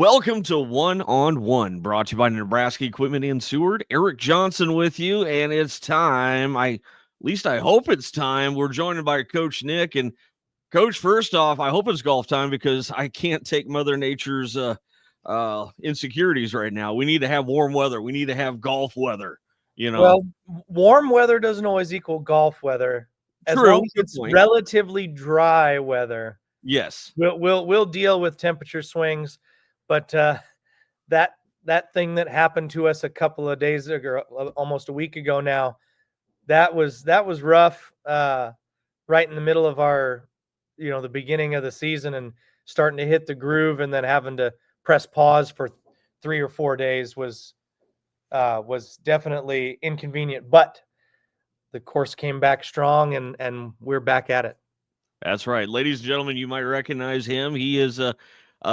Welcome to One on One, brought to you by Nebraska Equipment in Seward. Eric Johnson with you, and it's time. At least I hope it's time. We're joined by Coach Nick. And Coach, first off, I hope it's golf time because I can't take Mother Nature's insecurities right now. We need to have warm weather. We need to have golf weather. Well, warm weather doesn't always equal golf weather. As True, long as good it's point. relatively dry weather, Yes, we'll deal with temperature swings. But that thing that happened to us a couple of days ago, almost a week ago now, that was rough. Right in the middle of our, the beginning of the season and starting to hit the groove, and then having to press pause for 3 or 4 days was definitely inconvenient. But the course came back strong, and we're back at it. that's right. Ladies and gentlemen, you might recognize him. He is a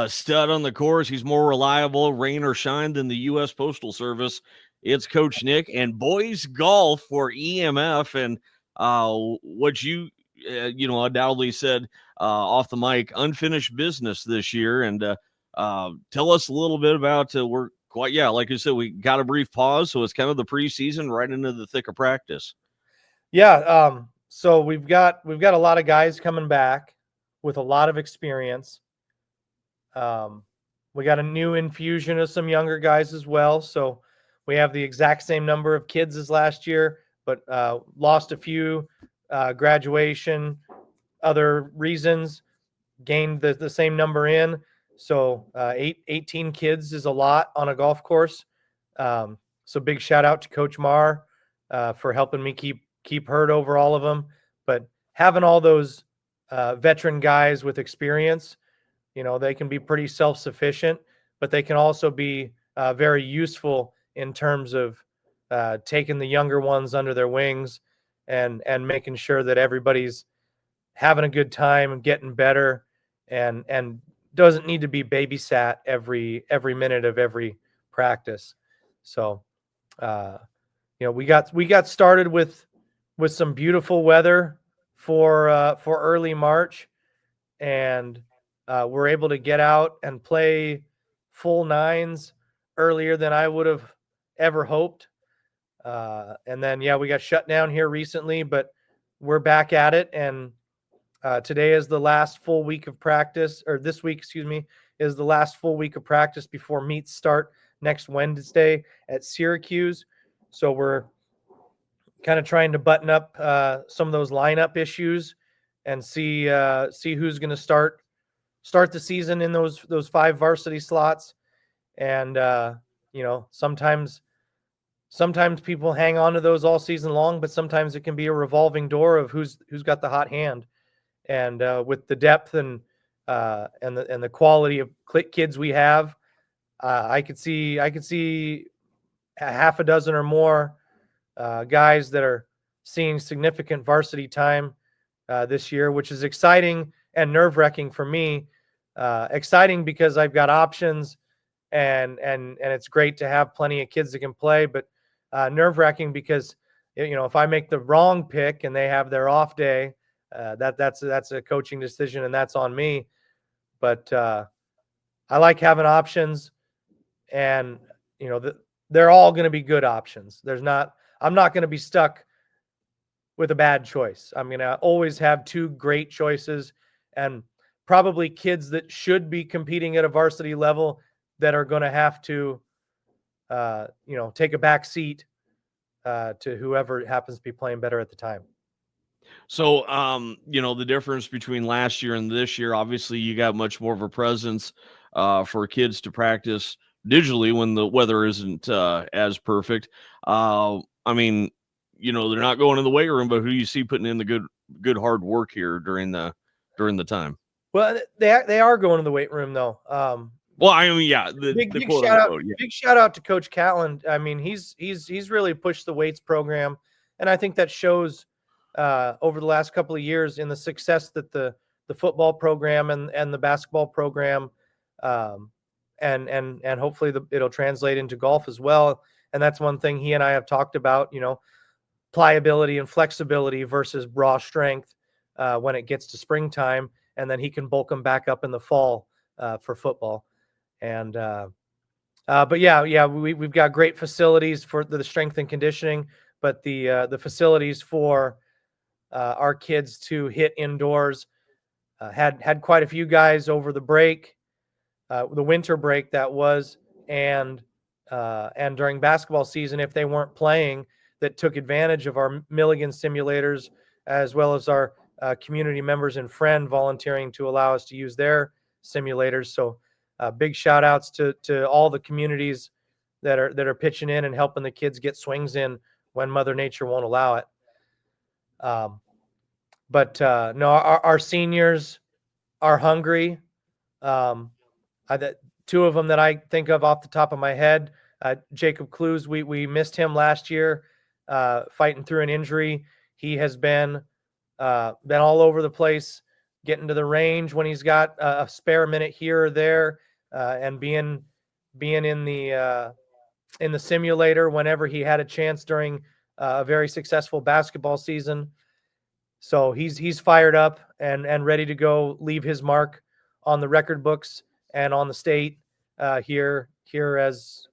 stud on the course. He's more reliable, rain or shine, than the U.S. Postal Service. It's Coach Nick and boys golf for EMF. And what you undoubtedly said off the mic, unfinished business this year. And tell us a little bit about like you said, we got a brief pause, so it's kind of the preseason right into the thick of practice. Yeah. So we've got a lot of guys coming back with a lot of experience. We got a new infusion of some younger guys as well. So we have the exact same number of kids as last year, but lost a few, graduation, other reasons, gained the same number in. So 18 kids is a lot on a golf course. So big shout out to Coach Marr for helping me keep herd over all of them. But having all those veteran guys with experience, they can be pretty self-sufficient, but they can also be very useful in terms of taking the younger ones under their wings and making sure that everybody's having a good time and getting better, and doesn't need to be babysat every minute of every practice. So we got started with some beautiful weather for early March, and we're able to get out and play full nines earlier than I would have ever hoped. And then, we got shut down here recently, but we're back at it. And today is the last full week of practice, or this week, excuse me, is the last full week of practice before meets start next Wednesday at Syracuse. So we're kind of trying to button up some of those lineup issues and see who's going to start the season in those 5 varsity slots. And sometimes people hang on to those all season long, but sometimes it can be a revolving door of who's got the hot hand. And with the depth and the quality of kids we have, I could see a half a dozen or more guys that are seeing significant varsity time this year, which is exciting and nerve-wracking for me. Exciting because I've got options, and it's great to have plenty of kids that can play, but nerve-wracking because if I make the wrong pick and they have their off day, that's a coaching decision, and that's on me. But I like having options, and they're all going to be good options. I'm not going to be stuck with a bad choice. I'm going to always have 2 great choices, and probably kids that should be competing at a varsity level that are going to have to, take a back seat to whoever happens to be playing better at the time. So, the difference between last year and this year, obviously you got much more of a presence for kids to practice digitally when the weather isn't as perfect. They're not going to the weight room, but who do you see putting in the good hard work here during the time? Well, they are going to the weight room though. The quote unquote. Yeah. Big shout out to Coach Catlin. I mean, he's really pushed the weights program, and I think that shows over the last couple of years in the success that the football program and the basketball program, and hopefully it'll translate into golf as well. And that's one thing he and I have talked about, pliability and flexibility versus raw strength when it gets to springtime, and then he can bulk them back up in the fall for football. And but yeah, we've got great facilities for the strength and conditioning, but the facilities for our kids to hit indoors had quite a few guys over the break, the winter break that was, and during basketball season, if they weren't playing, that took advantage of our Milligan simulators, as well as our community members and friend volunteering to allow us to use their simulators. So big shout outs to all the communities that are pitching in and helping the kids get swings in when Mother Nature won't allow it. But no, our seniors are hungry. That two of them that I think of off the top of my head, Jacob Clues, we missed him last year, fighting through an injury. He has been all over the place, getting to the range when he's got a spare minute here or there, and being in the simulator whenever he had a chance during a very successful basketball season. So he's fired up and ready to go leave his mark on the record books and on the state here as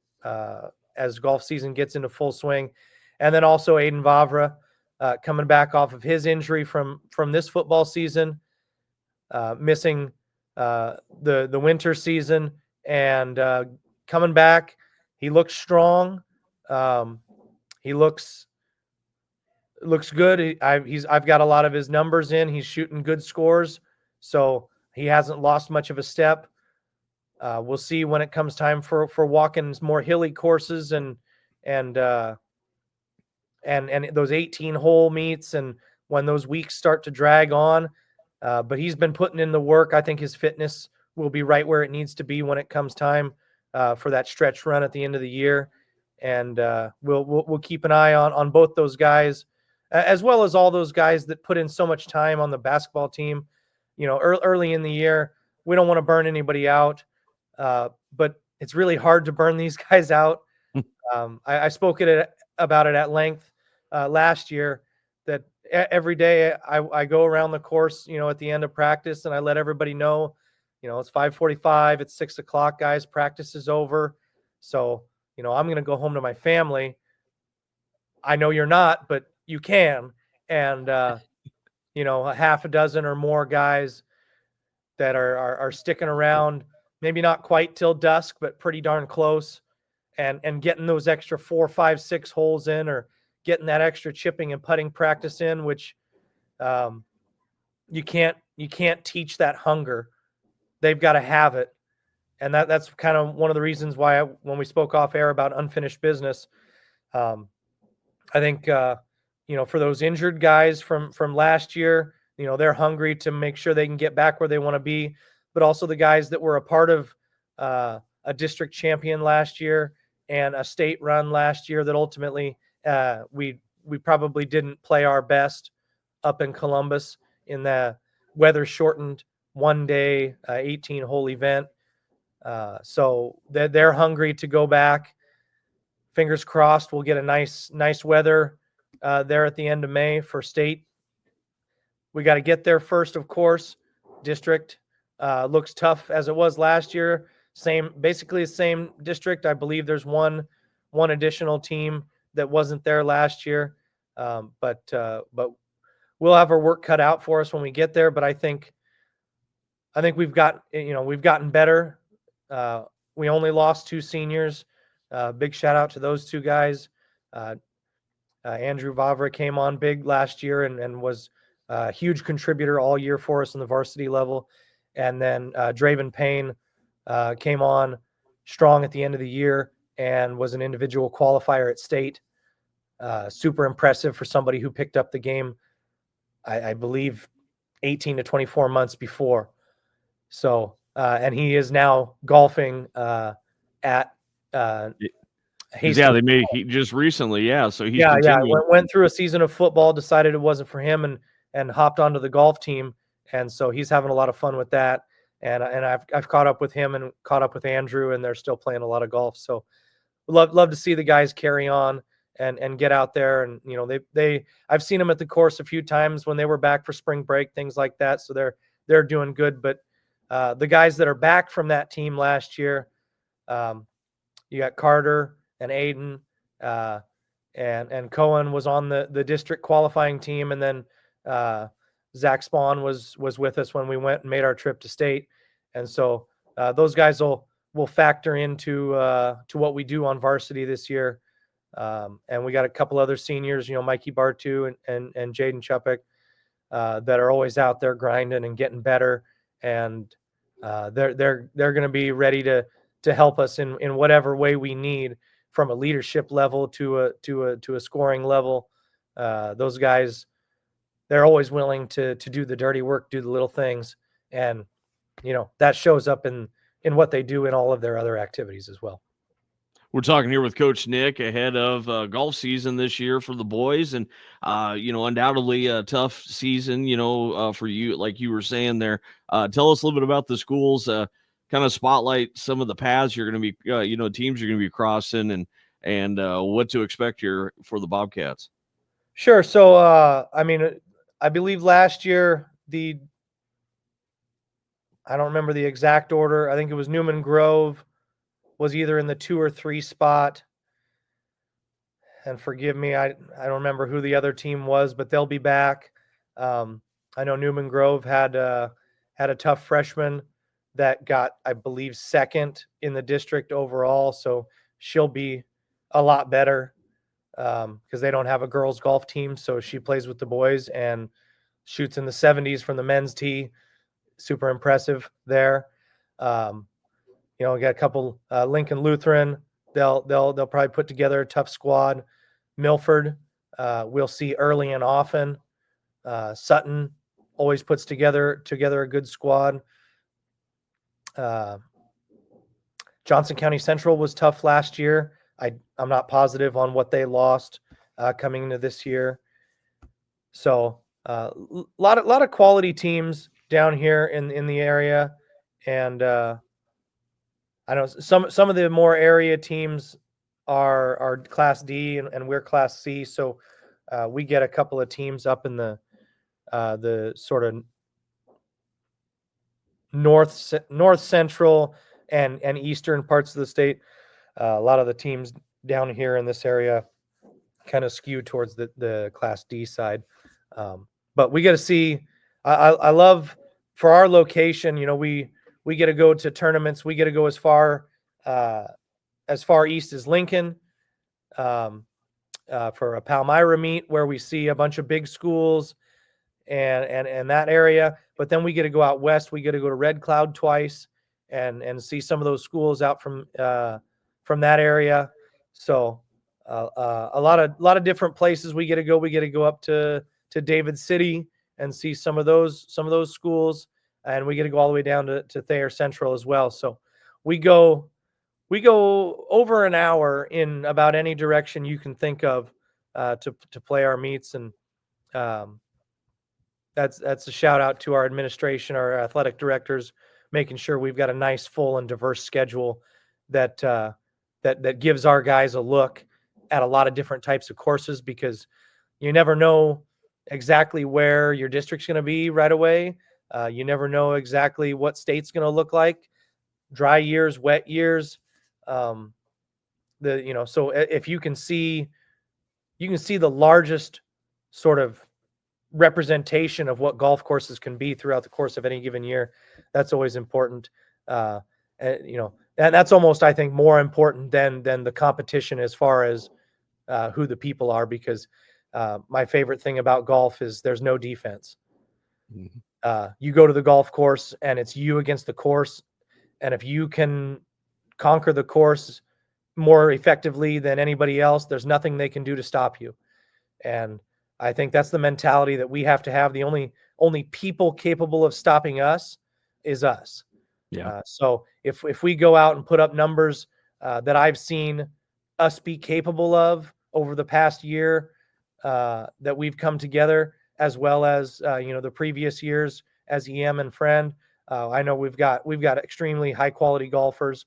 golf season gets into full swing. And then also Aiden Vavra coming back off of his injury from this football season, missing the winter season, and coming back. He looks strong. He looks good. I've got a lot of his numbers in. He's shooting good scores, so he hasn't lost much of a step. We'll see when it comes time for walking more hilly courses and those 18-hole meets, and when those weeks start to drag on. But he's been putting in the work. I think his fitness will be right where it needs to be when it comes time for that stretch run at the end of the year. And we'll keep an eye on both those guys, as well as all those guys that put in so much time on the basketball team. You know, early in the year, we don't want to burn anybody out, but it's really hard to burn these guys out. I spoke about it at length last year, that every day I go around the course, you know, at the end of practice, and I let everybody know, you know, it's 5:45, it's 6 o'clock, guys, practice is over. So, you know, I'm going to go home to my family. I know you're not, but you can. And, you know, a half a dozen or more guys that are sticking around, maybe not quite till dusk, but pretty darn close, and getting those extra 4, 5, 6 holes in, or getting that extra chipping and putting practice in, which you can't teach that hunger. They've got to have it. And that's kind of one of the reasons why when we spoke off air about unfinished business, I think, you know, for those injured guys from last year, you know, they're hungry to make sure they can get back where they want to be, but also the guys that were a part of a district champion last year and a state run last year that ultimately we probably didn't play our best up in Columbus in the weather shortened 1-day 18-hole event. So they're hungry to go back. Fingers crossed we'll get a nice weather there at the end of May for state. We got to get there first, of course. District looks tough as it was last year. Basically the same district. I believe there's one additional team that wasn't there last year. But we'll have our work cut out for us when we get there. But I think we've gotten better. We only lost 2 seniors. Big shout out to those 2 guys. Andrew Vavra came on big last year and was a huge contributor all year for us in the varsity level. And then Draven Payne came on strong at the end of the year and was an individual qualifier at state. Super impressive for somebody who picked up the game, I believe, 18 to 24 months before. So, and he is now golfing at Hastings. Yeah, he just recently. Yeah, so he's went through a season of football, decided it wasn't for him, and hopped onto the golf team, and so he's having a lot of fun with that. And I've caught up with him and caught up with Andrew, and they're still playing a lot of golf. So love to see the guys carry on and get out there. And you know, I've seen them at the course a few times when they were back for spring break, things like that. So they're doing good. But the guys that are back from that team last year, You got Carter and Aiden, and Cohen was on the district qualifying team, and then Zach Spawn was with us when we went and made our trip to state, and so those guys will factor into to what we do on varsity this year. And we got a couple other seniors, Mikey Bartu and Jaden Chupik, that are always out there grinding and getting better, and they're going to be ready to help us in whatever way we need, from a leadership level to a scoring level. Those guys, they're always willing to do the dirty work, do the little things, and that shows up in what they do in all of their other activities as well. We're talking here with Coach Nick ahead of golf season this year for the boys, and undoubtedly a tough season, for you, like you were saying there. Tell us a little bit about the schools, kind of spotlight some of the paths you're going to be, teams you're going to be crossing, and what to expect here for the Bobcats. Sure. So, I believe last year I don't remember the exact order. I think it was Newman Grove was either in the 2 or 3 spot. And forgive me, I don't remember who the other team was, but they'll be back. I know Newman Grove had a tough freshman that got, I believe, second in the district overall. So she'll be a lot better because they don't have a girls golf team. So she plays with the boys and shoots in the 70s from the men's tee. Super impressive there. We got a couple, Lincoln Lutheran. They'll probably put together a tough squad. Milford, we'll see early and often. Sutton always puts together a good squad. Johnson County Central was tough last year. I'm not positive on what they lost coming into this year. So lot of quality teams down here in the area, and I know some of the more area teams are Class D and we're Class C. So we get a couple of teams up in the sort of north central and eastern parts of the state. A lot of the teams down here in this area kind of skew towards the Class D side. But we get to see. I love, for our location, we get to go to tournaments. We get to go as far east as Lincoln for a Palmyra meet, where we see a bunch of big schools and that area. But then we get to go out west. We get to go to Red Cloud twice and see some of those schools out from that area. So a lot of different places we get to go. We get to go up to David City and see some of those schools, and we get to go all the way down to Thayer Central as well. So we go over an hour in about any direction you can think of to play our meets, and that's a shout out to our administration, our athletic directors, making sure we've got a nice, full, and diverse schedule that gives our guys a look at a lot of different types of courses, because you never know exactly where your district's going to be right away. You never know exactly what state's going to look like, dry years, wet years. So if you can see the largest sort of representation of what golf courses can be throughout the course of any given year, that's always important. And that's almost, I think, more important than the competition as far as who the people are, because my favorite thing about golf is there's no defense. Mm-hmm. You go to the golf course and it's you against the course. And if you can conquer the course more effectively than anybody else, there's nothing they can do to stop you. And I think that's the mentality that we have to have. The only people capable of stopping us is us. Yeah. So if we go out and put up numbers that I've seen us be capable of over the past year, that we've come together, as well as the previous years as EM and Friend, I know we've got extremely high quality golfers,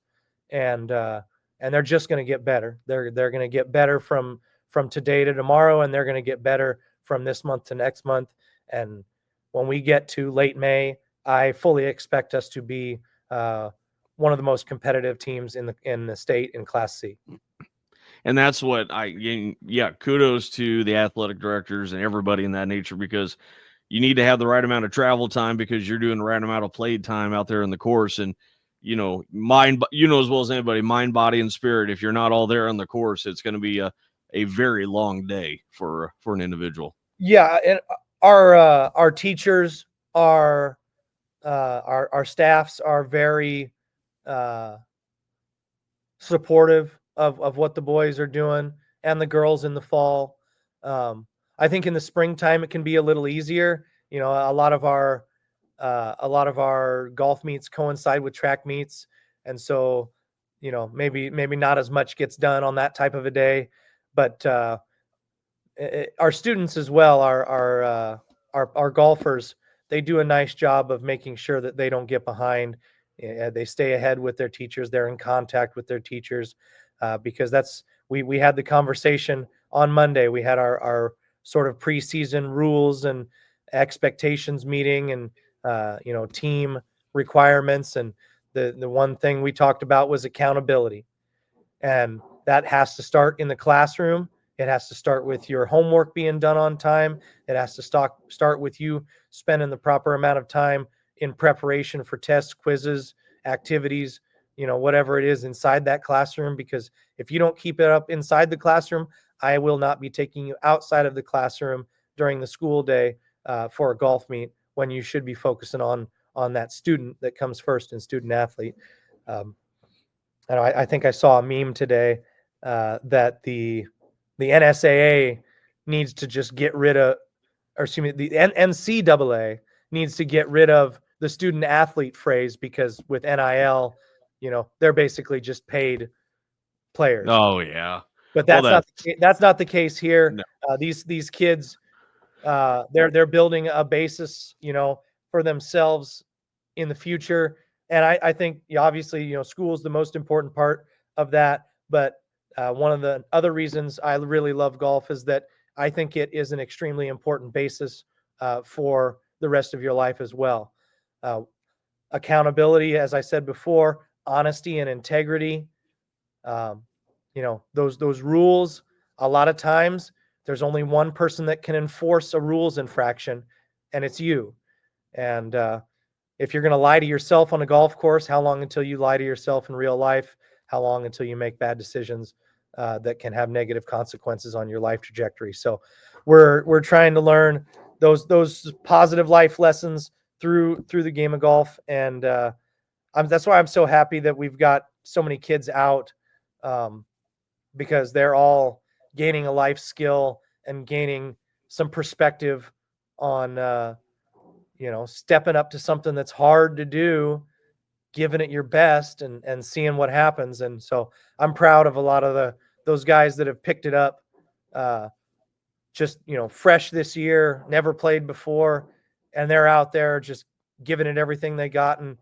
and they're just going to get better. They're going to get better from today to tomorrow, and they're going to get better from this month to next month. And when we get to late May, I fully expect us to be one of the most competitive teams in the state in Class C. And that's what kudos to the athletic directors and everybody in that nature, because you need to have the right amount of travel time because you're doing the right amount of played time out there in the course. And, mind, as well as anybody, mind, body, and spirit. If you're not all there on the course, it's going to be a very long day for an individual. Yeah. And our teachers our staffs are very supportive of what the boys are doing and the girls in the fall. I think in the springtime it can be a little easier. A lot of our golf meets coincide with track meets, and so maybe not as much gets done on that type of a day. But our students as well, our golfers, they do a nice job of making sure that they don't get behind. They stay ahead with their teachers. They're in contact with their teachers, because we had the conversation on Monday. We had our sort of preseason rules and expectations meeting, and team requirements. And the one thing we talked about was accountability, and that has to start in the classroom. It has to start with your homework being done on time. It has to start with you spending the proper amount of time in preparation for tests, quizzes, activities, whatever it is inside that classroom. Because if you don't keep it up inside the classroom, I will not be taking you outside of the classroom during the school day for a golf meet, when you should be focusing on that student that comes first and student athlete. I think I saw a meme today that the NSAA needs to just get rid of, or excuse me, the NCAA needs to get rid of the student athlete phrase, because with NIL, they're basically just paid players. Oh yeah, but that's not the case here. No. These kids, they're building a basis, for themselves in the future. And I think obviously, school is the most important part of that. But one of the other reasons I really love golf is that I think it is an extremely important basis for the rest of your life as well. Accountability, as I said before, honesty and integrity. Those rules, a lot of times there's only one person that can enforce a rules infraction, and it's you. And if you're going to lie to yourself on a golf course, how long until you lie to yourself in real life? How long until you make bad decisions that can have negative consequences on your life trajectory? So we're trying to learn those positive life lessons through the game of golf. And that's why I'm so happy that we've got so many kids out, because they're all gaining a life skill and gaining some perspective on stepping up to something that's hard to do, giving it your best, and seeing what happens. And so I'm proud of a lot of those guys that have picked it up, just, fresh this year, never played before, and they're out there just giving it everything they got. And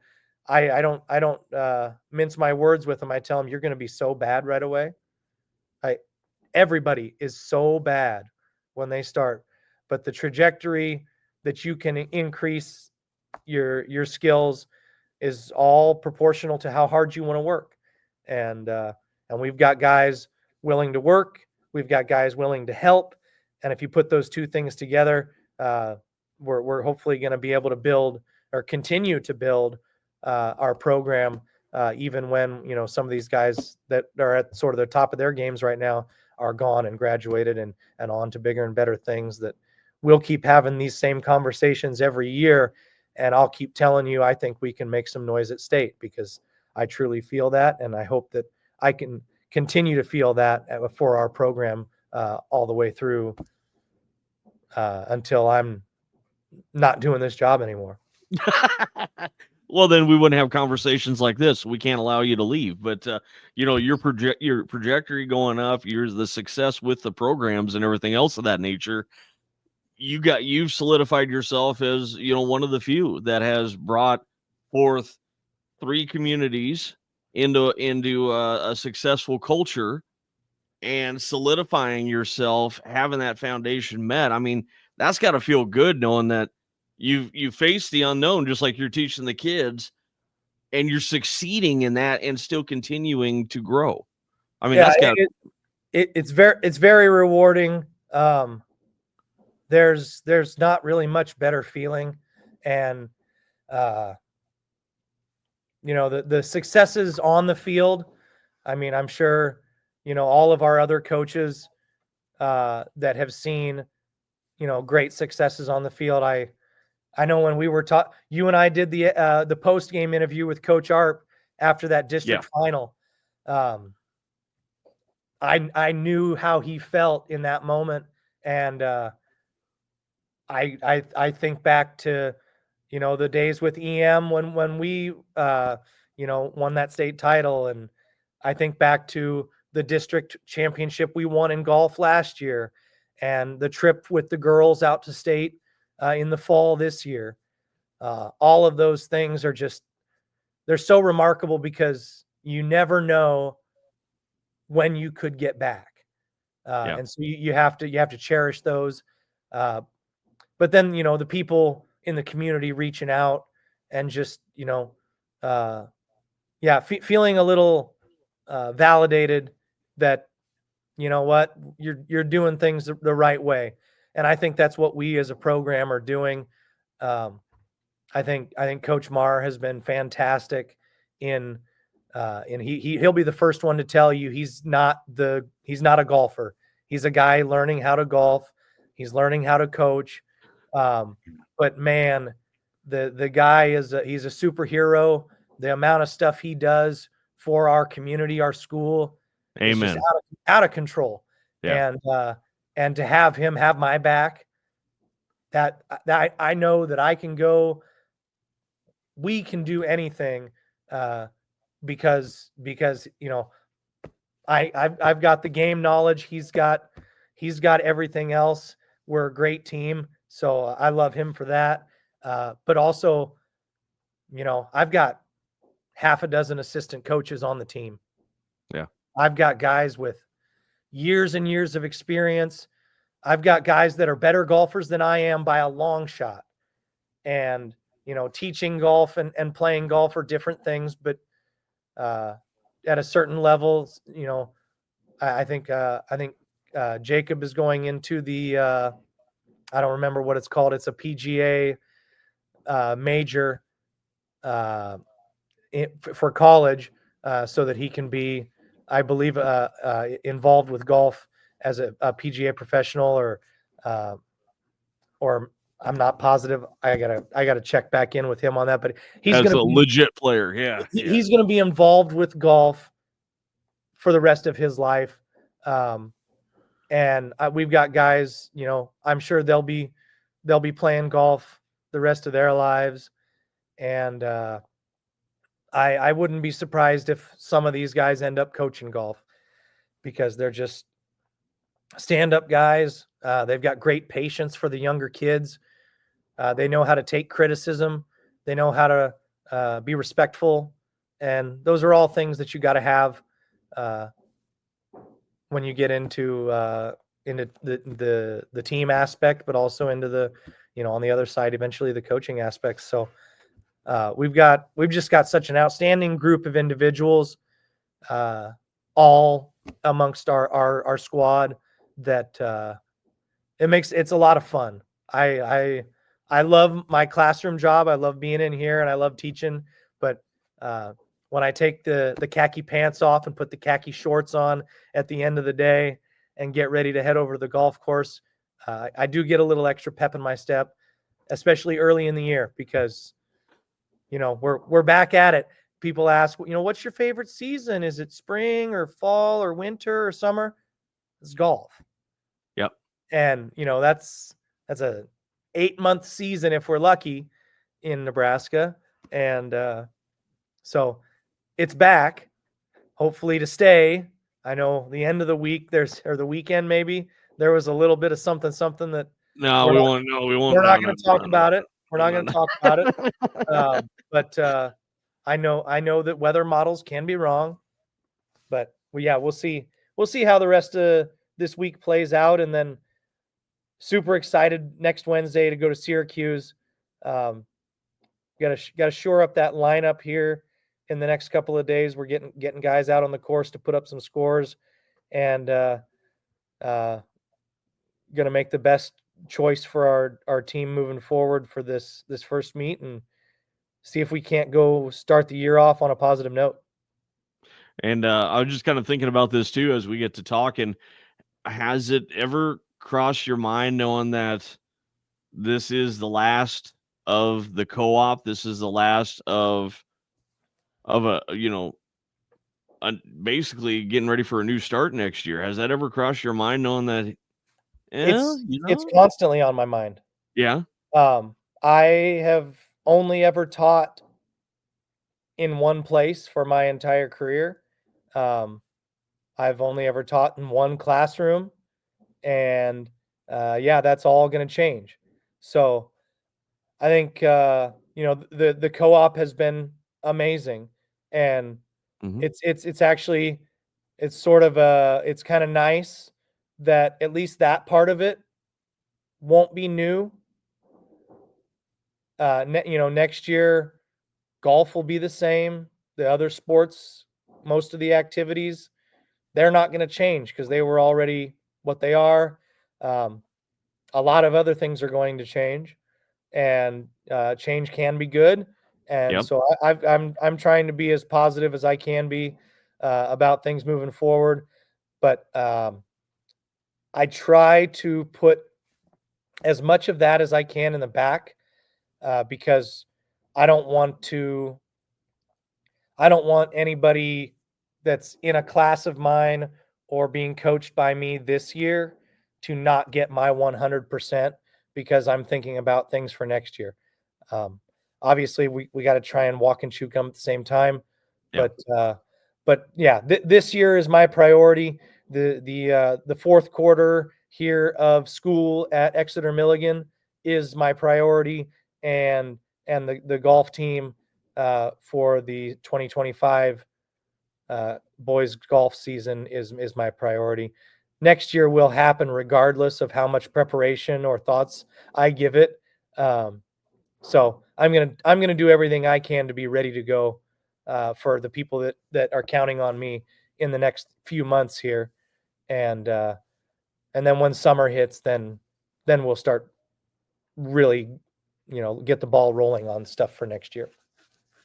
I don't mince my words with them. I tell them, you're going to be so bad right away. Everybody is so bad when they start, but the trajectory that you can increase your skills is all proportional to how hard you want to work. And we've got guys willing to work. We've got guys willing to help. And if you put those two things together, we're hopefully going to be able to build or continue to build our program, even when, some of these guys that are at sort of the top of their games right now are gone and graduated and on to bigger and better things. That we'll keep having these same conversations every year. And I'll keep telling you, I think we can make some noise at state, because I truly feel that. And I hope that I can continue to feel that for our program all the way through until I'm not doing this job anymore. Well, then we wouldn't have conversations like this. We can't allow you to leave. But your trajectory going up, the success with the programs and everything else of that nature. You've solidified yourself as one of the few that has brought forth 3 communities into a successful culture, and solidifying yourself, having that foundation met. I mean, that's got to feel good, knowing that you face the unknown, just like you're teaching the kids, and you're succeeding in that and still continuing to grow. I mean, Yeah, that's got it's very rewarding. There's not really much better feeling, and the successes on the field. I mean, I'm sure all of our other coaches that have seen great successes on the field. I know when we were taught, you and I did the post game interview with Coach Arp after that district final. I knew how he felt in that moment, and I think back to the days with EM when we won that state title, and I think back to the district championship we won in golf last year, and the trip with the girls out to state in the fall this year. All of those things are they're so remarkable because you never know when you could get back. And so you have to cherish those. But then, the people in the community reaching out and just, feeling a little validated that, what, you're doing things the right way. And I think that's what we as a program are doing. I think Coach Marr has been fantastic and he'll be the first one to tell you he's not a golfer. He's a guy learning how to golf. He's learning how to coach. But man, the guy he's a superhero. The amount of stuff he does for our community, our school, is just out of control. Yeah. And to have him have my back, that I know that I can go. We can do anything because I've got the game knowledge. He's got everything else. We're a great team, so I love him for that. But also, I've got half a dozen assistant coaches on the team. Yeah, I've got guys with years and years of experience. I've got guys that are better golfers than I am by a long shot. And teaching golf and playing golf are different things, but at a certain level, I think Jacob is going into the I don't remember what it's called. It's a PGA major for college, so that he can be, I believe, involved with golf as a PGA professional, or I'm not positive. I gotta check back in with him on that. But he's as gonna a be legit player. Yeah, he's gonna be involved with golf for the rest of his life. And we've got guys, I'm sure they'll be playing golf the rest of their lives. And I wouldn't be surprised if some of these guys end up coaching golf, because they're just stand-up guys. They've got great patience for the younger kids. They know how to take criticism. They know how to be respectful. And those are all things that you got to have when you get into the team aspect, but also into the, on the other side, eventually the coaching aspects. So we've just got such an outstanding group of individuals, all amongst our squad, that it's a lot of fun. I love my classroom job. I love being in here and I love teaching, but when I take the khaki pants off and put the khaki shorts on at the end of the day and get ready to head over to the golf course, I do get a little extra pep in my step, especially early in the year, because we're back at it. People ask, what's your favorite season? Is it spring or fall or winter or summer? It's golf. Yep. And that's a 8-month season if we're lucky in Nebraska. And so it's back, hopefully to stay. I know the end of the week or the weekend, maybe there was a little bit of something that no, we won't. We're not going to talk about it. We're not going to talk about it. But I know that weather models can be wrong, but we'll see. We'll see how the rest of this week plays out, and then super excited next Wednesday to go to Syracuse. Got to shore up that lineup here in the next couple of days. We're getting guys out on the course to put up some scores, and going to make the best choice for our team moving forward for this first meet, and see if we can't go start the year off on a positive note. And I was just kind of thinking about this too as we get to talking. Has it ever crossed your mind knowing that this is the last of the co-op? This is the last of a basically getting ready for a new start next year. Has that ever crossed your mind knowing that? It's constantly on my mind. Yeah. I have only ever taught in one place for my entire career. I've only ever taught in one classroom, and yeah, that's all going to change. So I think the co-op has been amazing, and Mhm. it's actually it's sort of it's kind of nice that at least that part of it won't be new. Next year golf will be the same. The other sports, most of the activities, they're not going to change because they were already what they are. Um, a lot of other things are going to change, and change can be good. And Yep. so I'm trying to be as positive as I can be about things moving forward. But I try to put as much of that as I can in the back because I don't want to. I don't want anybody that's in a class of mine or being coached by me this year to not get my 100% because I'm thinking about things for next year. Um, Obviously, we got to try and walk and chew gum at the same time, Yep. but yeah, this year is my priority. The fourth quarter here of school at Exeter Milligan is my priority, and the golf team for the 2025 boys golf season is my priority. Next year will happen regardless of how much preparation or thoughts I give it. So I'm gonna do everything I can to be ready to go for the people that are counting on me in the next few months here, and then when summer hits, then we'll start really, get the ball rolling on stuff for next year.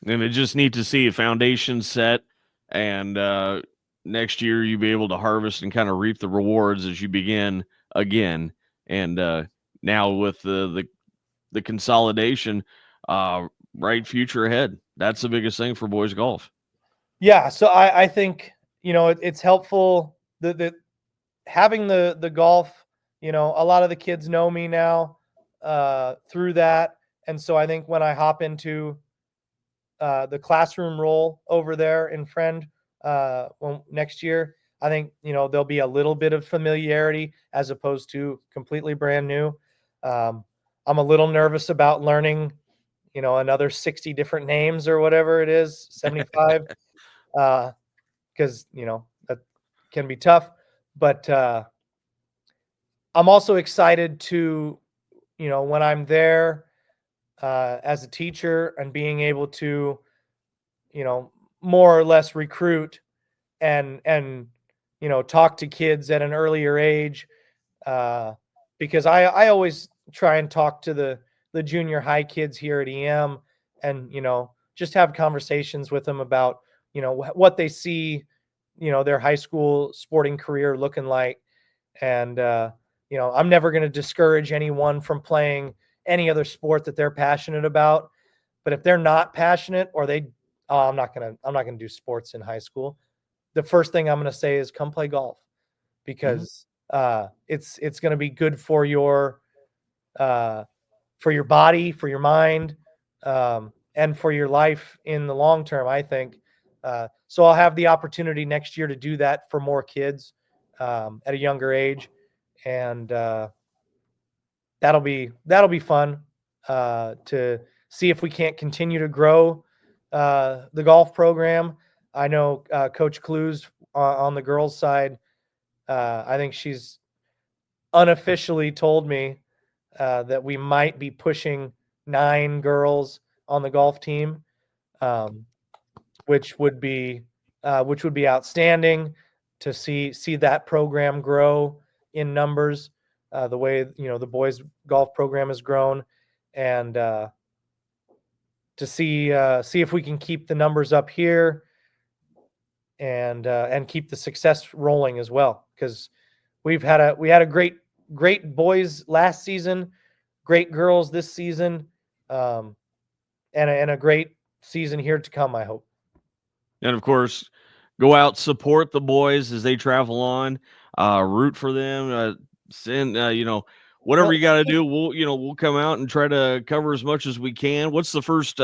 And it just neat to see a foundation set, and next year you be able to harvest and kind of reap the rewards as you begin again. And now with the consolidation, right future ahead. That's the biggest thing for boys golf. Yeah, so I think it's helpful the having the golf. A lot of the kids know me now through that, and so I think when I hop into the classroom role over there in Friend next year, I think there'll be a little bit of familiarity as opposed to completely brand new. I'm a little nervous about learning, another 60 different names or whatever it is, 75, because that can be tough. But I'm also excited to, when I'm there as a teacher and being able to, more or less recruit and talk to kids at an earlier age, because I always try and talk to the junior high kids here at EM, and just have conversations with them about what they see their high school sporting career looking like. And I'm never going to discourage anyone from playing any other sport that they're passionate about, but if they're not passionate, or I'm not gonna do sports in high school, the first thing I'm gonna say is come play golf, Mhm. because it's gonna be good for your body, for your mind, and for your life in the long term, I think. So I'll have the opportunity next year to do that for more kids at a younger age, and that'll be fun to see if we can't continue to grow the golf program. I know Coach Clues on the girls' side. I think she's unofficially told me that we might be pushing 9 girls on the golf team, um, which would be outstanding to see that program grow in numbers, the way the boys golf program has grown, and to see if we can keep the numbers up here and keep the success rolling as well, because we had a great boys last season, great girls this season, and a great season here to come, I hope. And of course, go out, support the boys as they travel on, root for them, send, whatever Well, you got to do. We'll come out and try to cover as much as we can. What's the first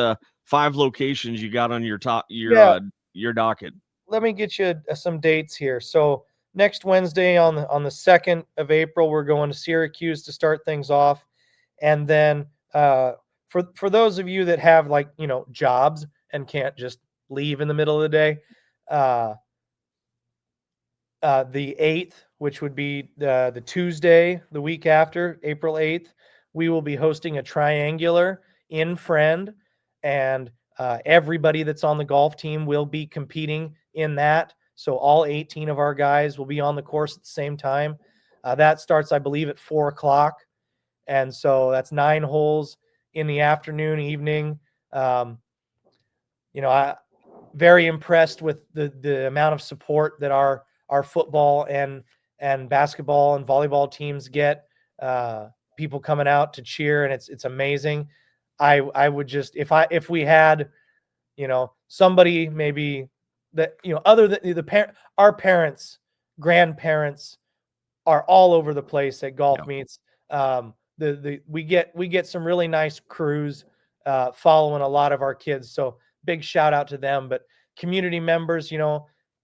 5 locations you got on your yeah, your docket? let me get you some dates here. So next Wednesday on the 2nd of April, we're going to Syracuse to start things off, and then for those of you that have jobs and can't just leave in the middle of the day, the 8th, which would be the Tuesday, the week after, April 8th, we will be hosting a triangular in Friend, and everybody that's on the golf team will be competing in that. So all 18 of our guys will be on the course at the same time. That starts, I believe, at 4 o'clock. And so that's 9 holes in the afternoon, evening. I very impressed with the amount of support that our football and basketball and volleyball teams get. People coming out to cheer, and it's amazing. I would just, if we had somebody maybe that other than our parents, grandparents are all over the place at golf meets. We get some really nice crews following a lot of our kids, so big shout out to them. But community members,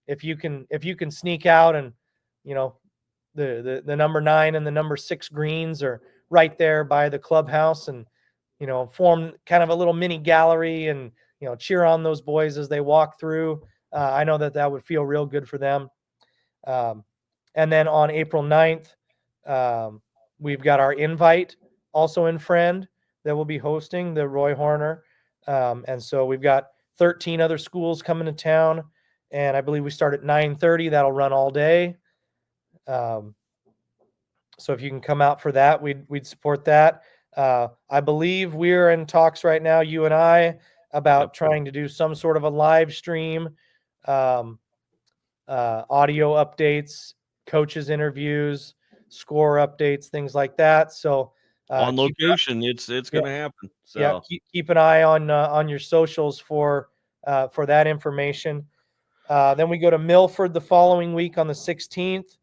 if you can sneak out, and the number 9 and the number 6 greens are right there by the clubhouse, and form kind of a little mini gallery, and cheer on those boys as they walk through. I know that would feel real good for them. And then on April 9th, we've got our invite also in Friend that will be hosting the Roy Horner. And so we've got 13 other schools coming to town, and I believe we start at 9:30. That'll run all day. So if you can come out for that, we'd support that. I believe we're in talks right now, you and I, about trying to do some sort of a live stream, audio updates, coaches interviews, score updates, things like that. So On location, it's going to happen. So yeah, keep an eye on your socials for that information. Then we go to Milford the following week on the 16th.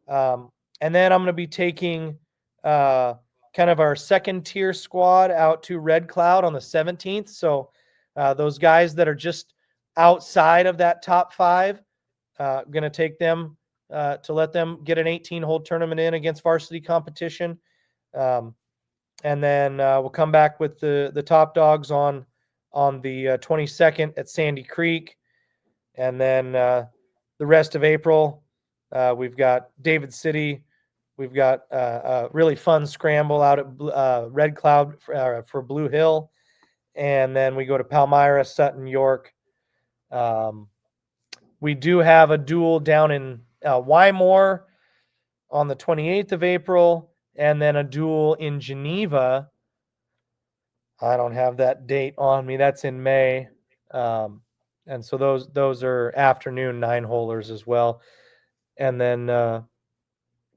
And then I'm going to be taking kind of our second tier squad out to Red Cloud on the 17th. So those guys that are just outside of that top 5, going to take them to let them get an 18-hole tournament in against varsity competition. And then we'll come back with the top dogs on the 22nd at Sandy Creek. And then the rest of April, we've got David City. We've got a really fun scramble out at Red Cloud for Blue Hill. And then we go to Palmyra, Sutton, York. We do have a duel down in Wymore on the 28th of April, and then a duel in Geneva. I don't have that date on me. That's in May. And so those are afternoon 9-holers as well. And then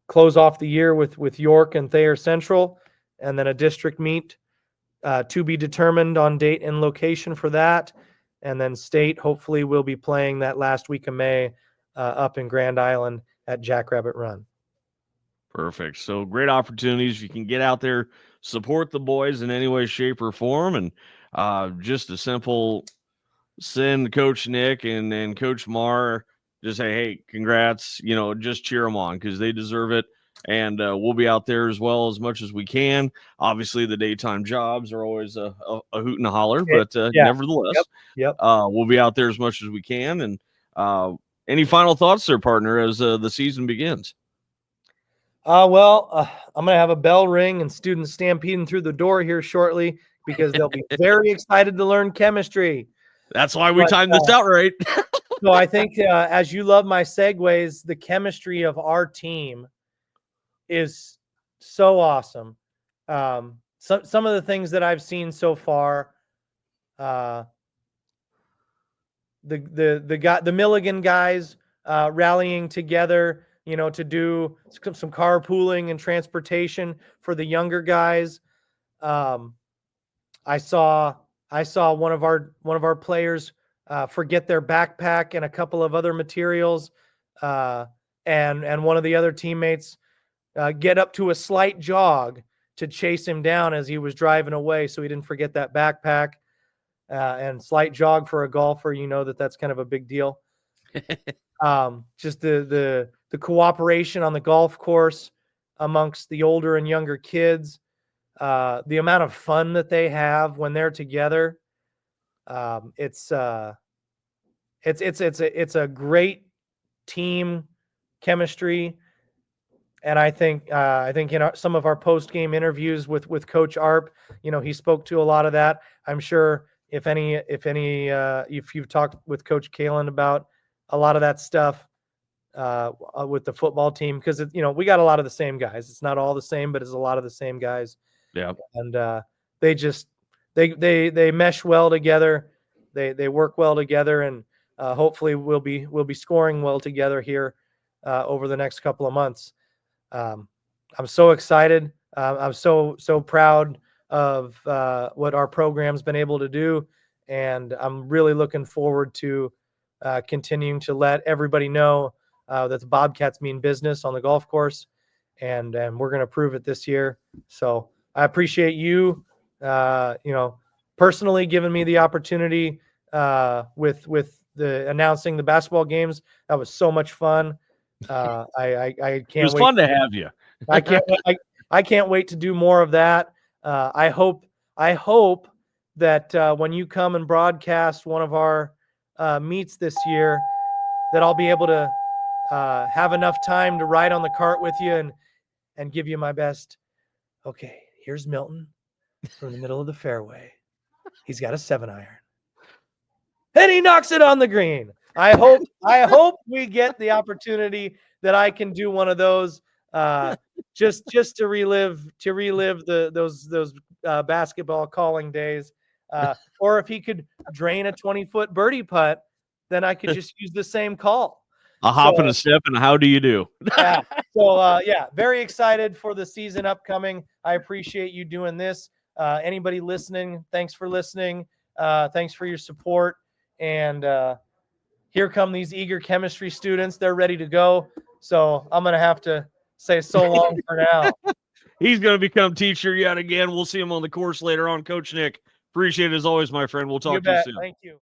close off the year with York and Thayer Central, and then a district meet to be determined on date and location for that. And then state, hopefully, will be playing that last week of May up in Grand Island at Jackrabbit Run. Perfect. So great opportunities. You can get out there, support the boys in any way, shape, or form, and just a simple send Coach Nick and Coach Marr, just say, hey, congrats, just cheer them on because they deserve it. And we'll be out there as well as much as we can. Obviously, the daytime jobs are always a hoot and a holler, but nevertheless, we'll be out there as much as we can. And any final thoughts there, partner, as the season begins? I'm going to have a bell ring and students stampeding through the door here shortly because they'll be very excited to learn chemistry. That's why we But, timed this out right. So I think as you love my segues, the chemistry of our team is so awesome. Some of the things that I've seen so far, the Milligan guys rallying together, to do some carpooling and transportation for the younger guys. I saw one of our players forget their backpack and a couple of other materials, and one of the other teammates get up to a slight jog to chase him down as he was driving away, so he didn't forget that backpack. And slight jog for a golfer, that's kind of a big deal. Just the cooperation on the golf course amongst the older and younger kids, the amount of fun that they have when they're together. It's a great team chemistry. And I think in some of our post game interviews with Coach Arp, he spoke to a lot of that. I'm sure if you've talked with Coach Kalen about a lot of that stuff with the football team, because we got a lot of the same guys. It's not all the same, but it's a lot of the same guys. Yeah, and they mesh well together. They work well together, and hopefully we'll be scoring well together here over the next couple of months. I'm so excited. I'm so proud of what our program's been able to do, and I'm really looking forward to continuing to let everybody know that the Bobcats mean business on the golf course, and we're going to prove it this year. So I appreciate you, personally giving me the opportunity with the announcing the basketball games. That was so much fun. I can't. It was fun to have you. I can't wait to do more of that. I hope that when you come and broadcast one of our meets this year, that I'll be able to have enough time to ride on the cart with you and give you my best. Okay, here's Milton from the middle of the fairway. He's got a 7-iron. And he knocks it on the green. I hope we get the opportunity that I can do one of those just to relive those basketball calling days. Or if he could drain a 20-foot birdie putt, then I could just use the same call. A hop and a step and how do you do? Yeah. So very excited for the season upcoming. I appreciate you doing this. Anybody listening, thanks for listening. Thanks for your support. And here come these eager chemistry students. They're ready to go. So I'm going to have to say so long for now. He's going to become teacher yet again. We'll see him on the course later on. Coach Nick, appreciate it as always, my friend. We'll talk to you soon. Thank you.